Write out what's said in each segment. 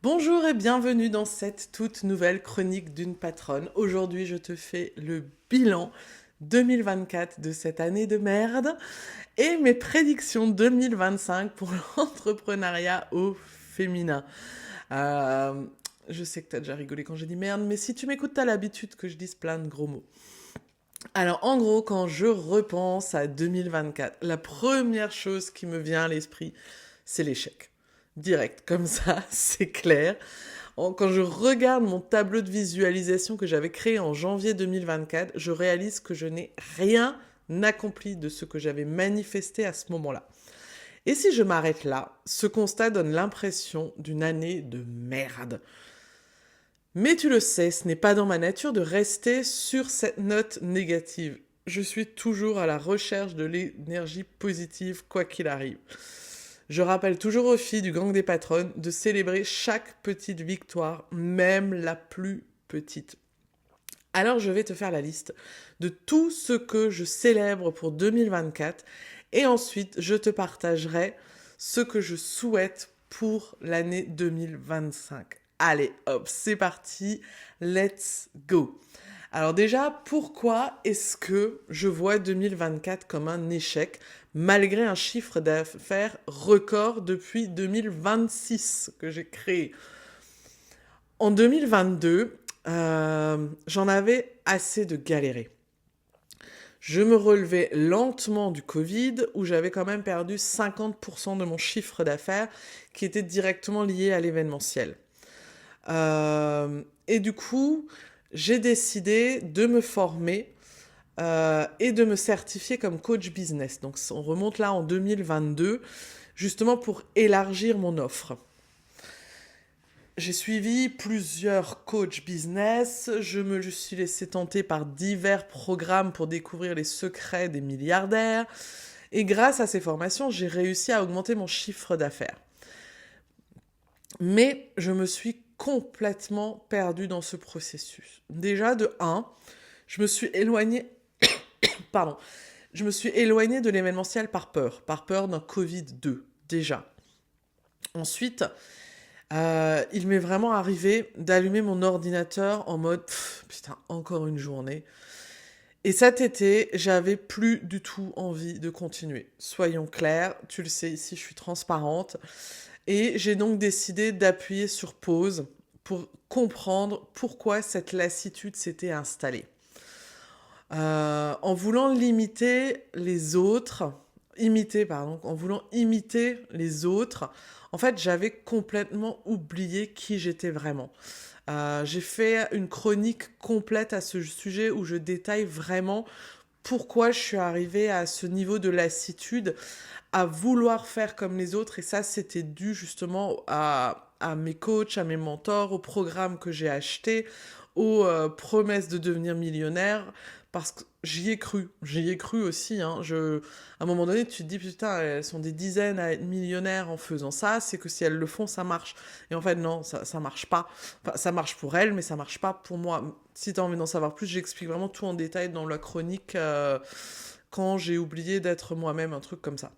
Bonjour et bienvenue dans cette toute nouvelle chronique d'une patronne. Aujourd'hui, je te fais le bilan 2024 de cette année de merde et mes prédictions 2025 pour l'entrepreneuriat au féminin. Euh, je sais que t'as déjà rigolé quand j'ai dit merde, mais si tu m'écoutes, t'as l'habitude que je dise plein de gros mots. Alors, en gros, quand je repense à 2024, la première chose qui me vient à l'esprit, c'est l'échec. Direct, comme ça, c'est clair. Quand je regarde mon tableau de visualisation que j'avais créé en janvier 2024, je réalise que je n'ai rien accompli de ce que j'avais manifesté à ce moment-là. Et si je m'arrête là, ce constat donne l'impression d'une année de merde. Mais tu le sais, ce n'est pas dans ma nature de rester sur cette note négative. Je suis toujours à la recherche de l'énergie positive, quoi qu'il arrive. Je rappelle toujours aux filles du gang des patronnes de célébrer chaque petite victoire, même la plus petite. Alors je vais te faire la liste de tout ce que je célèbre pour 2024 et ensuite je te partagerai ce que je souhaite pour l'année 2025. Allez, hop, c'est parti, let's go. Alors déjà, pourquoi est-ce que je vois 2024 comme un échec malgré un chiffre d'affaires record depuis 2026 que j'ai créé? En 2022, j'en avais assez de galérer. Je me relevais lentement du Covid, où j'avais quand même perdu 50% de mon chiffre d'affaires qui était directement lié à l'événementiel. Et du coup, j'ai décidé de me former et de me certifier comme coach business. Donc on remonte là en 2022, justement pour élargir mon offre. J'ai suivi plusieurs coachs business, je me suis laissé tenter par divers programmes pour découvrir les secrets des milliardaires, et grâce à ces formations, j'ai réussi à augmenter mon chiffre d'affaires. Mais je me suis complètement perdue dans ce processus. Déjà, de 1, je me suis éloignée, pardon, je me suis éloignée de l'événementiel par peur d'un Covid-2, déjà. Ensuite, il m'est vraiment arrivé d'allumer mon ordinateur en mode putain, encore une journée. Et cet été, j'avais plus du tout envie de continuer. Soyons clairs, tu le sais, ici je suis transparente. Et j'ai donc décidé d'appuyer sur pause pour comprendre pourquoi cette lassitude s'était installée. En voulant en voulant imiter les autres, en fait, j'avais complètement oublié qui j'étais vraiment. J'ai fait une chronique complète à ce sujet où je détaille vraiment pourquoi je suis arrivée à ce niveau de lassitude, à vouloir faire comme les autres. Et ça, c'était dû justement à mes coachs, à mes mentors, aux programmes que j'ai achetés, aux promesses de devenir millionnaire, parce que j'y ai cru aussi. Hein. À un moment donné, tu te dis, putain, elles sont des dizaines à être millionnaires en faisant ça, c'est que si elles le font, ça marche. Et en fait, non, ça marche pas. Enfin, ça marche pour elles, mais ça marche pas pour moi. Si tu as envie d'en savoir plus, j'explique vraiment tout en détail dans la chronique quand j'ai oublié d'être moi-même, un truc comme ça.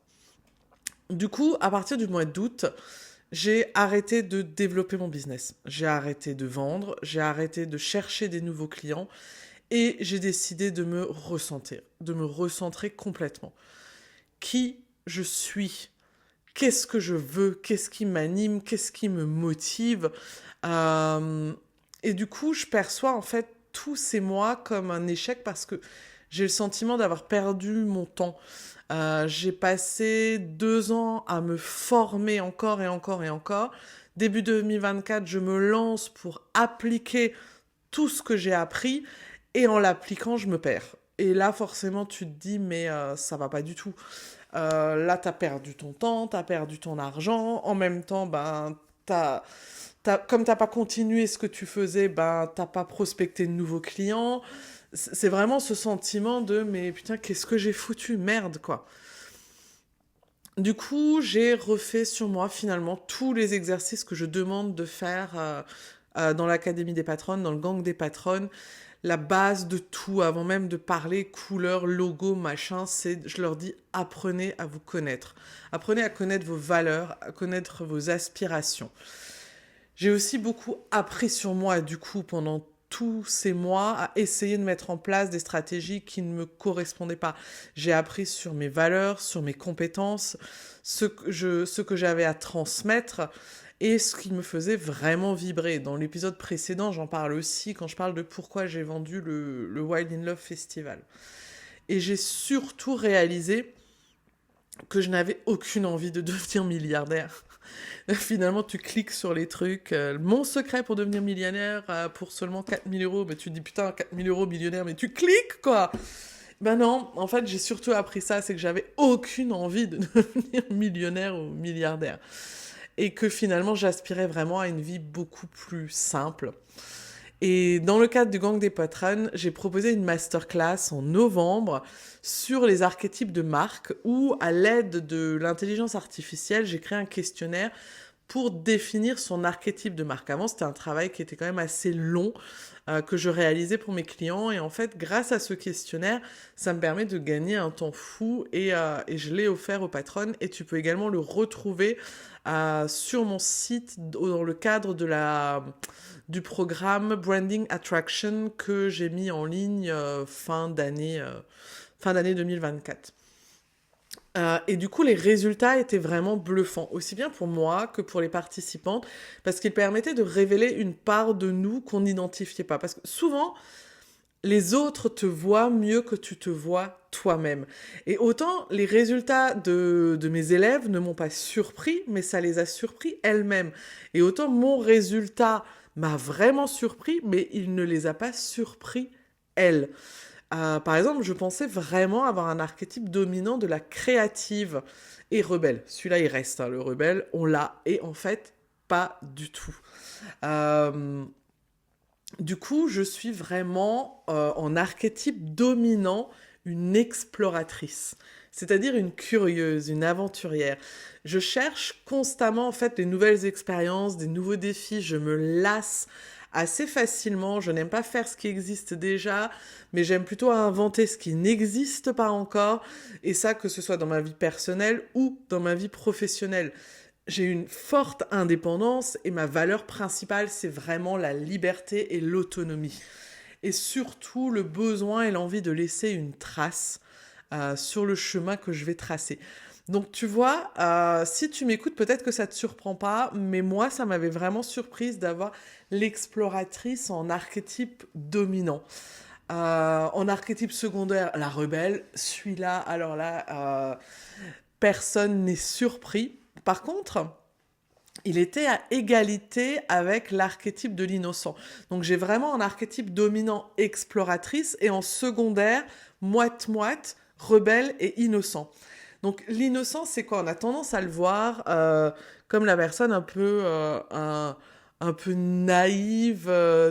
Du coup, à partir du mois d'août, j'ai arrêté de développer mon business. J'ai arrêté de vendre, j'ai arrêté de chercher des nouveaux clients et j'ai décidé de me recentrer complètement. Qui je suis? Qu'est-ce que je veux? Qu'est-ce qui m'anime? Qu'est-ce qui me motive? Et du coup, je perçois en fait tous ces mois comme un échec parce que j'ai le sentiment d'avoir perdu mon temps. J'ai passé 2 ans à me former encore et encore et encore. Début 2024, je me lance pour appliquer tout ce que j'ai appris et en l'appliquant, je me perds. Et là, forcément, tu te dis, mais ça va pas du tout. Là, t'as perdu ton temps, t'as perdu ton argent. En même temps, ben, comme t'as pas continué ce que tu faisais, ben, t'as pas prospecté de nouveaux clients. C'est vraiment ce sentiment de, mais putain, qu'est-ce que j'ai foutu? Merde, quoi. Du coup, j'ai refait sur moi finalement tous les exercices que je demande de faire dans l'Académie des patronnes, dans le gang des patronnes. La base de tout, avant même de parler couleur, logo, machin, c'est, je leur dis, apprenez à vous connaître. Apprenez à connaître vos valeurs, à connaître vos aspirations. J'ai aussi beaucoup appris sur moi, du coup, pendant tous ces mois, à essayer de mettre en place des stratégies qui ne me correspondaient pas. J'ai appris sur mes valeurs, sur mes compétences, ce que j'avais à transmettre et ce qui me faisait vraiment vibrer. Dans l'épisode précédent, j'en parle aussi quand je parle de pourquoi j'ai vendu le Wild in Love Festival. Et j'ai surtout réalisé que je n'avais aucune envie de devenir milliardaire. Finalement, tu cliques sur les trucs. Mon secret pour devenir millionnaire pour seulement 4 000 euros. Mais tu te dis putain, 4 000 euros millionnaire, mais tu cliques quoi. Ben non, en fait, j'ai surtout appris ça, c'est que j'avais aucune envie de devenir millionnaire ou milliardaire. Et que finalement, j'aspirais vraiment à une vie beaucoup plus simple. Et dans le cadre du Gang des Patrons, j'ai proposé une masterclass en novembre sur les archétypes de marque où, à l'aide de l'intelligence artificielle, j'ai créé un questionnaire pour définir son archétype de marque. Avant, c'était un travail qui était quand même assez long que je réalisais pour mes clients. Et en fait, grâce à ce questionnaire, ça me permet de gagner un temps fou et je l'ai offert aux patronnes. Et tu peux également le retrouver sur mon site dans le cadre du programme Branding Attraction que j'ai mis en ligne fin d'année 2024. Et du coup, les résultats étaient vraiment bluffants, aussi bien pour moi que pour les participantes, parce qu'ils permettaient de révéler une part de nous qu'on n'identifiait pas. Parce que souvent, les autres te voient mieux que tu te vois toi-même. Et autant les résultats de mes élèves ne m'ont pas surpris, mais ça les a surpris elles-mêmes. Et autant mon résultat m'a vraiment surpris, mais il ne les a pas surpris elles. Par exemple, je pensais vraiment avoir un archétype dominant de la créative et rebelle. Celui-là, il reste, hein, le rebelle, on l'a. Et en fait, pas du tout. Euh, du coup, je suis vraiment en archétype dominant une exploratrice, c'est-à-dire une curieuse, une aventurière. Je cherche constamment en fait des nouvelles expériences, des nouveaux défis. Je me lasse assez facilement. Je n'aime pas faire ce qui existe déjà, mais j'aime plutôt inventer ce qui n'existe pas encore. Et ça, que ce soit dans ma vie personnelle ou dans ma vie professionnelle. J'ai une forte indépendance et ma valeur principale, c'est vraiment la liberté et l'autonomie. Et surtout le besoin et l'envie de laisser une trace sur le chemin que je vais tracer. Donc tu vois, si tu m'écoutes, peut-être que ça ne te surprend pas, mais moi, ça m'avait vraiment surprise d'avoir l'exploratrice en archétype dominant. En archétype secondaire, la rebelle, celui-là, alors là, personne n'est surpris. Par contre, il était à égalité avec l'archétype de l'innocent. Donc j'ai vraiment un archétype dominant exploratrice et en secondaire, moite-moite, rebelle et innocent. Donc l'innocent, c'est quoi? On a tendance à le voir comme la personne un peu naïve.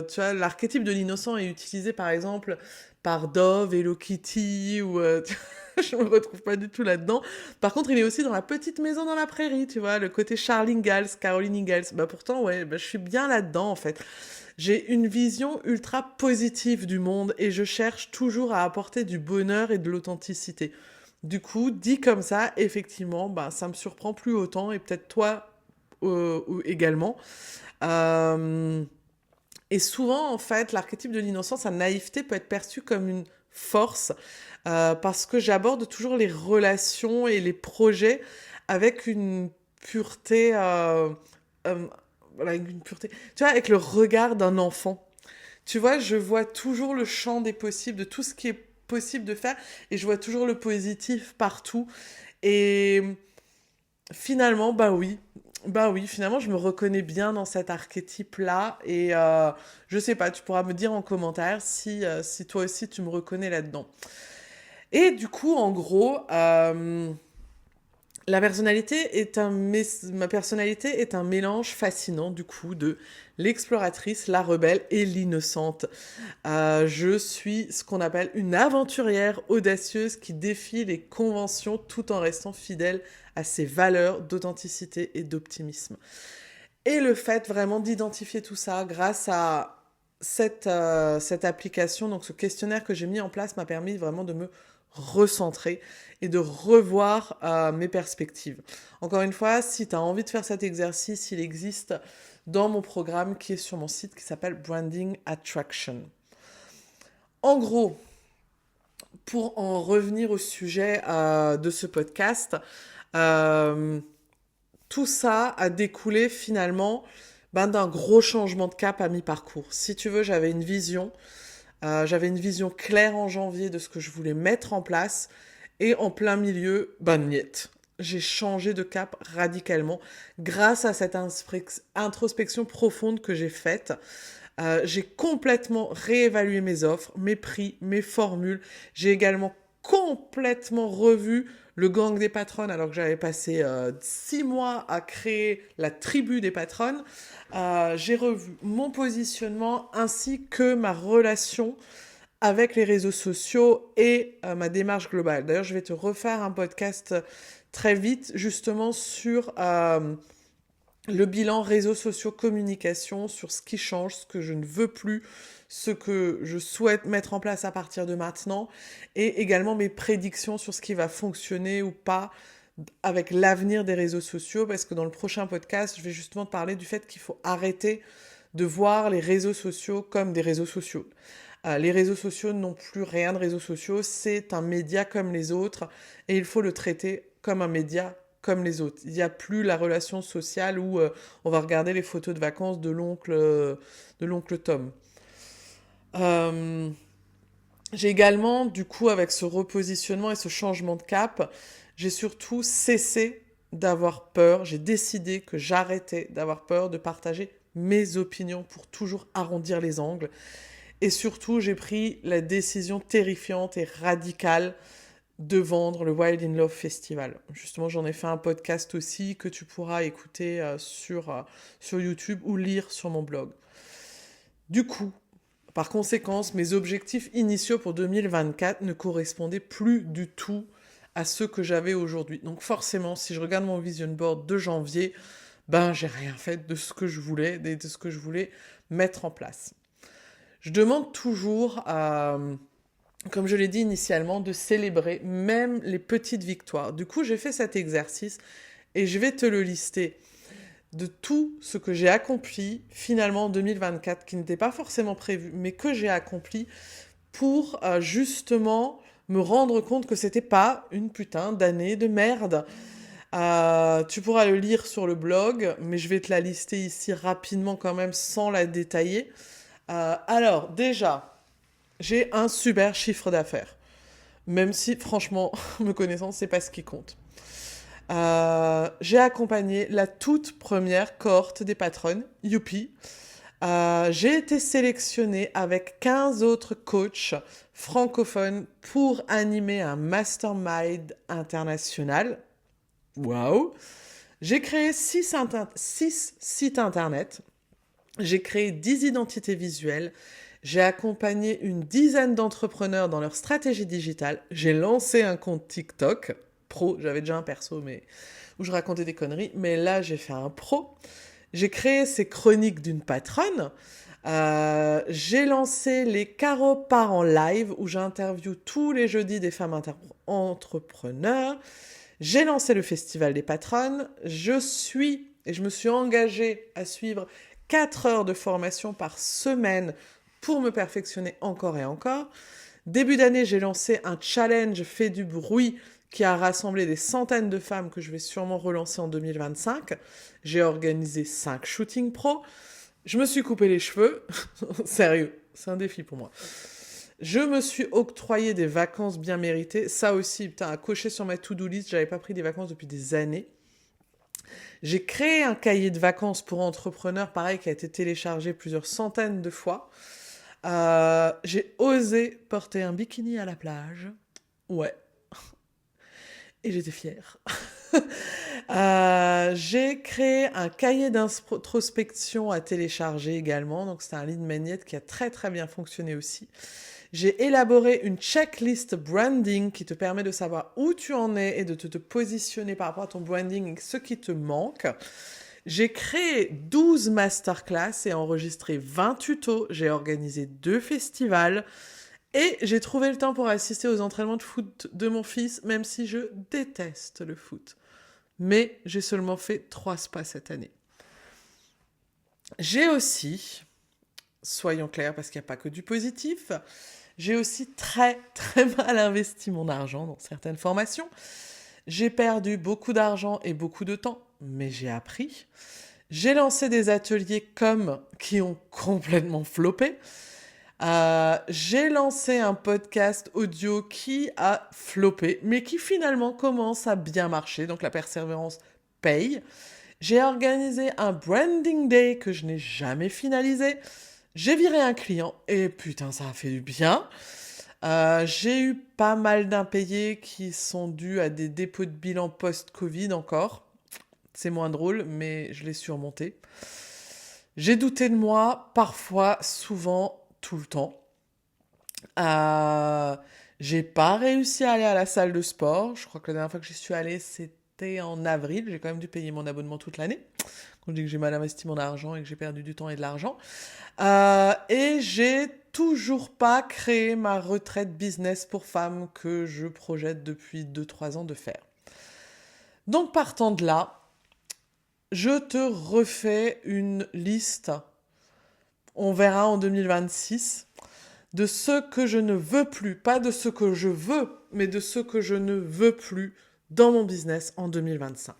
Tu vois, l'archétype de l'innocent est utilisé par exemple par Dove, Hello Kitty ou je me retrouve pas du tout là-dedans. Par contre, il est aussi dans la petite maison dans la prairie, tu vois, le côté Charles Ingalls, Caroline Ingalls. Bah pourtant, ouais, bah, je suis bien là-dedans en fait. J'ai une vision ultra positive du monde et je cherche toujours à apporter du bonheur et de l'authenticité. Du coup, dit comme ça, effectivement, bah, ça me surprend plus autant et peut-être toi également. Euh, et souvent, en fait, l'archétype de l'innocence, sa naïveté peut être perçue comme une force parce que j'aborde toujours les relations et les projets avec une pureté, voilà, une pureté, tu vois, avec le regard d'un enfant. Tu vois, je vois toujours le champ des possibles, de tout ce qui est possible de faire, et je vois toujours le positif partout. Et finalement, bah oui, finalement, je me reconnais bien dans cet archétype-là. Et je sais pas, tu pourras me dire en commentaire si toi aussi tu me reconnais là-dedans. Et du coup, en gros, ma personnalité est un mélange fascinant du coup de l'exploratrice, la rebelle et l'innocente. Je suis ce qu'on appelle une aventurière audacieuse qui défie les conventions tout en restant fidèle à ses valeurs d'authenticité et d'optimisme. Et le fait vraiment d'identifier tout ça grâce à cette application, donc ce questionnaire que j'ai mis en place m'a permis vraiment de me recentrer et de revoir mes perspectives. Encore une fois, si tu as envie de faire cet exercice, il existe dans mon programme qui est sur mon site qui s'appelle Branding Attraction. En gros, pour en revenir au sujet de ce podcast, tout ça a découlé finalement d'un gros changement de cap à mi-parcours. Si tu veux, j'avais une vision claire en janvier de ce que je voulais mettre en place, et en plein milieu, niet. J'ai changé de cap radicalement grâce à cette introspection profonde que j'ai faite. J'ai complètement réévalué mes offres, mes prix, mes formules. J'ai également complètement revu le gang des patronnes, alors que j'avais passé 6 mois à créer la tribu des patronnes. J'ai revu mon positionnement ainsi que ma relation avec les réseaux sociaux et ma démarche globale. D'ailleurs, je vais te refaire un podcast très vite, justement sur le bilan réseaux sociaux, communication, sur ce qui change, ce que je ne veux plus, ce que je souhaite mettre en place à partir de maintenant, et également mes prédictions sur ce qui va fonctionner ou pas avec l'avenir des réseaux sociaux, parce que dans le prochain podcast, je vais justement te parler du fait qu'il faut arrêter de voir les réseaux sociaux comme des réseaux sociaux. Les réseaux sociaux n'ont plus rien de réseaux sociaux, c'est un média comme les autres, et il faut le traiter comme un média comme les autres. Il n'y a plus la relation sociale où on va regarder les photos de vacances de l'oncle Tom. J'ai également, du coup, avec ce repositionnement et ce changement de cap, j'ai surtout cessé d'avoir peur. J'ai décidé que j'arrêtais d'avoir peur de partager mes opinions pour toujours arrondir les angles. Et surtout, j'ai pris la décision terrifiante et radicale de vendre le Wild in Love Festival. Justement, j'en ai fait un podcast aussi que tu pourras écouter sur YouTube ou lire sur mon blog. Du coup, par conséquence, mes objectifs initiaux pour 2024 ne correspondaient plus du tout à ceux que j'avais aujourd'hui. Donc forcément, si je regarde mon vision board de janvier, j'ai rien fait de ce que je voulais, de ce que je voulais mettre en place. Je demande toujours, comme je l'ai dit initialement, de célébrer même les petites victoires. Du coup, j'ai fait cet exercice et je vais te le lister de tout ce que j'ai accompli finalement en 2024, qui n'était pas forcément prévu, mais que j'ai accompli pour justement me rendre compte que c'était pas une putain d'année de merde. Tu pourras le lire sur le blog, mais je vais te la lister ici rapidement quand même sans la détailler. Alors, déjà, j'ai un super chiffre d'affaires. Même si, franchement, me connaissant, c'est pas ce qui compte. J'ai accompagné la toute première cohorte des patronnes, youpi. J'ai été sélectionnée avec 15 autres coachs francophones pour animer un mastermind international. Waouh! J'ai créé 6 sites internet. J'ai créé 10 identités visuelles. J'ai accompagné une dizaine d'entrepreneurs dans leur stratégie digitale. J'ai lancé un compte TikTok pro. J'avais déjà un perso, mais où je racontais des conneries. Mais là, j'ai fait un pro. J'ai créé ces chroniques d'une patronne. J'ai lancé les Caro Parents Live où j'interviewe tous les jeudis des femmes entrepreneurs. J'ai lancé le Festival des patronnes. Je me suis engagée à suivre 4 heures de formation par semaine pour me perfectionner encore et encore. Début d'année, j'ai lancé un challenge fait du bruit qui a rassemblé des centaines de femmes que je vais sûrement relancer en 2025. J'ai organisé 5 shootings pro. Je me suis coupé les cheveux. Sérieux, c'est un défi pour moi. Je me suis octroyé des vacances bien méritées. Ça aussi, à cocher sur ma to-do list, j'avais pas pris des vacances depuis des années. J'ai créé un cahier de vacances pour entrepreneurs, pareil, qui a été téléchargé plusieurs centaines de fois. J'ai osé porter un bikini à la plage. Ouais. Et j'étais fière. J'ai créé un cahier d'introspection à télécharger également. Donc, c'est un lead magnet qui a très, très bien fonctionné aussi. J'ai élaboré une checklist branding qui te permet de savoir où tu en es et de te positionner par rapport à ton branding et ce qui te manque. J'ai créé 12 masterclass et enregistré 20 tutos. J'ai organisé 2 festivals. Et j'ai trouvé le temps pour assister aux entraînements de foot de mon fils, même si je déteste le foot. Mais j'ai seulement fait 3 spas cette année. J'ai aussi, soyons clairs parce qu'il n'y a pas que du positif, j'ai aussi très très mal investi mon argent dans certaines formations. J'ai perdu beaucoup d'argent et beaucoup de temps, mais j'ai appris. J'ai lancé des ateliers qui ont complètement floppé. J'ai lancé un podcast audio qui a floppé, mais qui finalement commence à bien marcher, donc la persévérance paye. J'ai organisé un branding day que je n'ai jamais finalisé. J'ai viré un client et putain, ça a fait du bien. J'ai eu pas mal d'impayés qui sont dus à des dépôts de bilan post-Covid encore. C'est moins drôle, mais je l'ai surmonté. J'ai douté de moi, parfois, souvent, tout le temps. J'ai pas réussi à aller à la salle de sport. Je crois que la dernière fois que j'y suis allée, c'était en avril. J'ai quand même dû payer mon abonnement toute l'année. Quand je dis que j'ai mal investi mon argent et que j'ai perdu du temps et de l'argent. Et j'ai toujours pas créé ma retraite business pour femmes que je projette depuis 2-3 ans de faire. Donc partant de là, je te refais une liste, on verra en 2026, de ce que je ne veux plus, pas de ce que je veux, mais de ce que je ne veux plus dans mon business en 2025.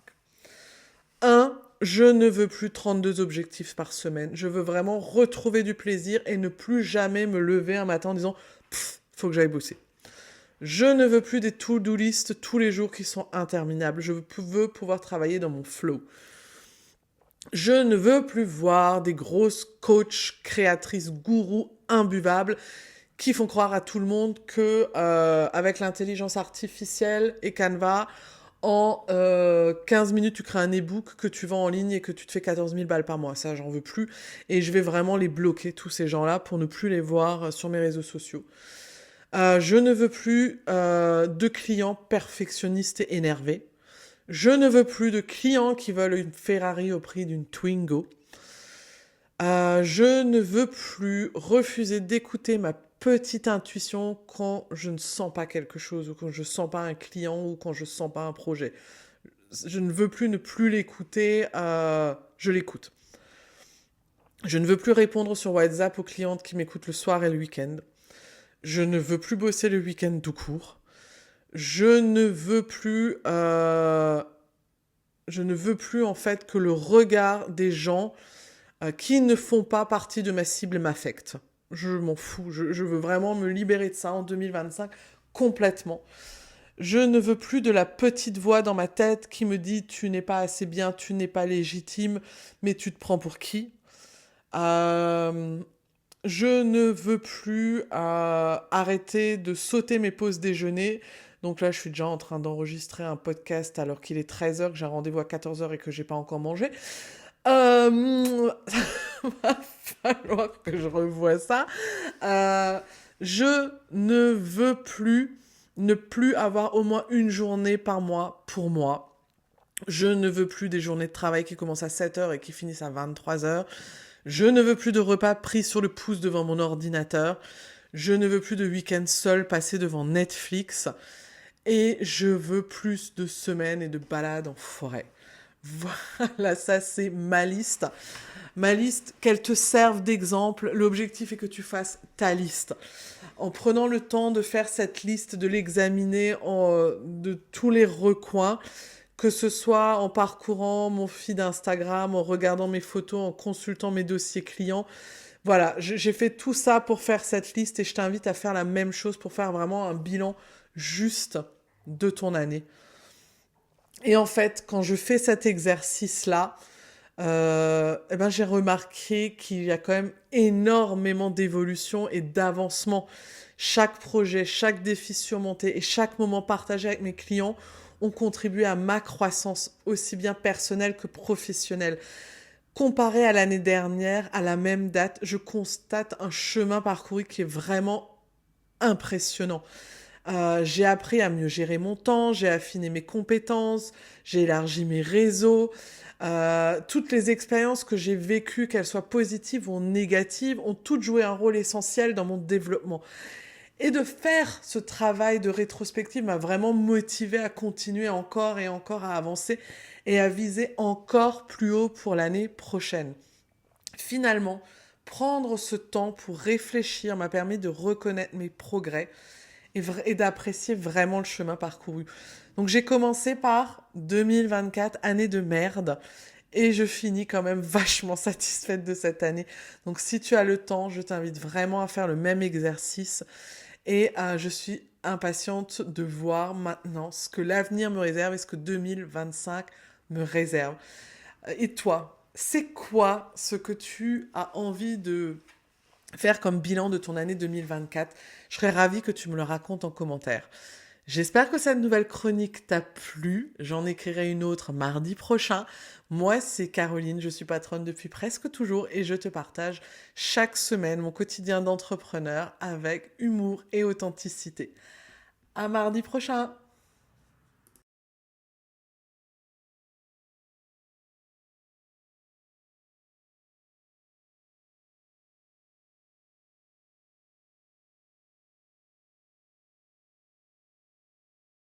1. Je ne veux plus 32 objectifs par semaine. Je veux vraiment retrouver du plaisir et ne plus jamais me lever un matin en disant « faut que j'aille bosser ». Je ne veux plus des to-do list tous les jours qui sont interminables. Je veux pouvoir travailler dans mon flow. Je ne veux plus voir des grosses coachs, créatrices, gourous imbuvables qui font croire à tout le monde que avec l'intelligence artificielle et Canva, en 15 minutes, tu crées un e-book que tu vends en ligne et que tu te fais 14 000 balles par mois. Ça, j'en veux plus. Et je vais vraiment les bloquer, tous ces gens-là, pour ne plus les voir sur mes réseaux sociaux. Je ne veux plus de clients perfectionnistes et énervés. Je ne veux plus de clients qui veulent une Ferrari au prix d'une Twingo. Je ne veux plus refuser d'écouter ma petite intuition quand je ne sens pas quelque chose ou quand je ne sens pas un client ou quand je ne sens pas un projet. Je ne veux plus ne plus l'écouter, je l'écoute. Je ne veux plus répondre sur WhatsApp aux clientes qui m'écoutent le soir et le week-end. Je ne veux plus bosser le week-end tout court. Je ne veux plus en fait que le regard des gens qui ne font pas partie de ma cible m'affecte. Je m'en fous. Je veux vraiment me libérer de ça en 2025 complètement. Je ne veux plus de la petite voix dans ma tête qui me dit tu n'es pas assez bien, tu n'es pas légitime, mais tu te prends pour qui? Je ne veux plus arrêter de sauter mes pauses déjeuner. Donc là, je suis déjà en train d'enregistrer un podcast alors qu'il est 13h, que j'ai un rendez-vous à 14h et que j'ai pas encore mangé. Va falloir que je revoie ça. Je ne veux plus ne plus avoir au moins une journée par mois pour moi. Je ne veux plus des journées de travail qui commencent à 7h et qui finissent à 23h. Je ne veux plus de repas pris sur le pouce devant mon ordinateur. Je ne veux plus de week-end seul passé devant Netflix. Et je veux plus de semaines et de balades en forêt. Voilà, ça c'est ma liste. Ma liste, qu'elle te serve d'exemple. L'objectif est que tu fasses ta liste. En prenant le temps de faire cette liste, de l'examiner de tous les recoins, que ce soit en parcourant mon feed Instagram, en regardant mes photos, en consultant mes dossiers clients. Voilà, j'ai fait tout ça pour faire cette liste et je t'invite à faire la même chose pour faire vraiment un bilan juste de ton année. Et en fait, quand je fais cet exercice-là, j'ai remarqué qu'il y a quand même énormément d'évolution et d'avancement. Chaque projet, chaque défi surmonté et chaque moment partagé avec mes clients ont contribué à ma croissance, aussi bien personnelle que professionnelle. Comparé à l'année dernière, à la même date, je constate un chemin parcouru qui est vraiment impressionnant. J'ai appris à mieux gérer mon temps, j'ai affiné mes compétences, j'ai élargi mes réseaux. Toutes les expériences que j'ai vécues, qu'elles soient positives ou négatives, ont toutes joué un rôle essentiel dans mon développement. Et de faire ce travail de rétrospective m'a vraiment motivé à continuer encore et encore à avancer et à viser encore plus haut pour l'année prochaine. Finalement, prendre ce temps pour réfléchir m'a permis de reconnaître mes progrès et d'apprécier vraiment le chemin parcouru. Donc j'ai commencé par 2024, année de merde, et je finis quand même vachement satisfaite de cette année. Donc si tu as le temps, je t'invite vraiment à faire le même exercice. Et je suis impatiente de voir maintenant ce que l'avenir me réserve et ce que 2025 me réserve. Et toi, c'est quoi ce que tu as envie de faire comme bilan de ton année 2024? Je serais ravie que tu me le racontes en commentaire. J'espère que cette nouvelle chronique t'a plu. J'en écrirai une autre mardi prochain. Moi, c'est Caroline, je suis patronne depuis presque toujours et je te partage chaque semaine mon quotidien d'entrepreneur avec humour et authenticité. À mardi prochain!